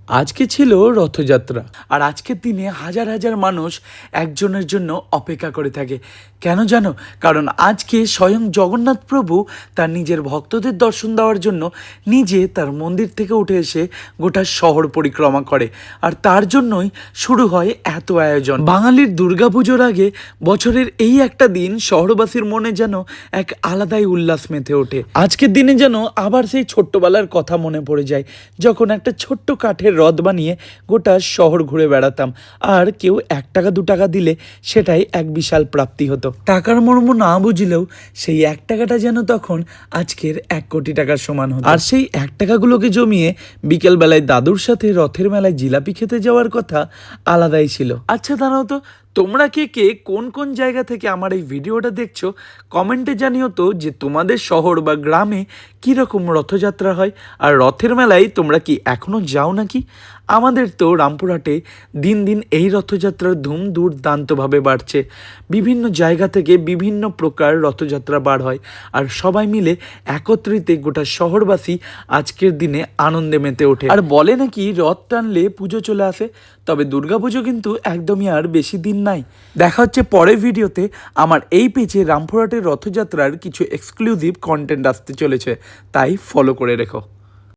আজকে ছিল রথযাত্রা, আর আজকের দিনে হাজার হাজার মানুষ একজনের জন্য অপেক্ষা করে থাকে। কেন জানো? কারণ আজকে স্বয়ং জগন্নাথ প্রভু তার নিজের ভক্তদের দর্শন দেওয়ার জন্য নিজে তার মন্দির থেকে উঠে এসে গোটা শহর পরিক্রমা করে, আর তার জন্যই শুরু হয় এত আয়োজন। বাঙালির দুর্গাপুজোর আগে বছরের এই একটা দিন শহরবাসীর মনে যেন এক আলাদাই উল্লাস মেতে ওঠে। আজকের দিনে যেন আবার সেই ছোট্টবেলার কথা মনে পড়ে যায়, যখন একটা ছোট্ট কাঠের রথ বানিয়ে গোটা শহর ঘুরে বেড়াতাম, আর কেউ 1 টাকা 2 টাকা দিলে সেটাই এক বিশাল প্রাপ্তি হতো। টাকার মর্ম না বুঝলেও সেই 1 টাকাটা যেন তখন আজকের 1 কোটি টাকার সমান হতো। আর সেই 1 টাকাগুলোকে জমিয়ে বিকেলবেলায় দাদুর সাথে রথের মেলায় জিলাপি খেতে যাওয়ার কথা আলাদাই ছিল। আচ্ছা দাঁড়াও তো, তোমরা কে কে কোন কোন জায়গা থেকে আমার এই ভিডিওটা দেখছো কমেন্টে জানিও তো, যে তোমাদের শহর বা গ্রামে কীরকম রথযাত্রা হয়, আর রথের মেলায় তোমরা কি এখনও যাও নাকি? আমাদের তো রামপুরহাটে দিন দিন এই রথযাত্রার ধুম দুর্দান্তভাবে বাড়ছে। বিভিন্ন জায়গা থেকে বিভিন্ন প্রকার রথযাত্রা বার হয়, আর সবাই মিলে একত্রিতে গোটা শহরবাসী আজকের দিনে আনন্দে মেতে ওঠে। আর বলে নাকি রথ টানলে পুজো চলে আসে, তবে দুর্গাপুজো কিন্তু একদমই আর বেশি দিন নাই। দেখা হচ্ছে পরের ভিডিওতে। আমার এই পেজে রামপুরহাটের রথযাত্রার কিছু এক্সক্লুসিভ কন্টেন্ট আসতে চলেছে, তাই ফলো করে রেখো।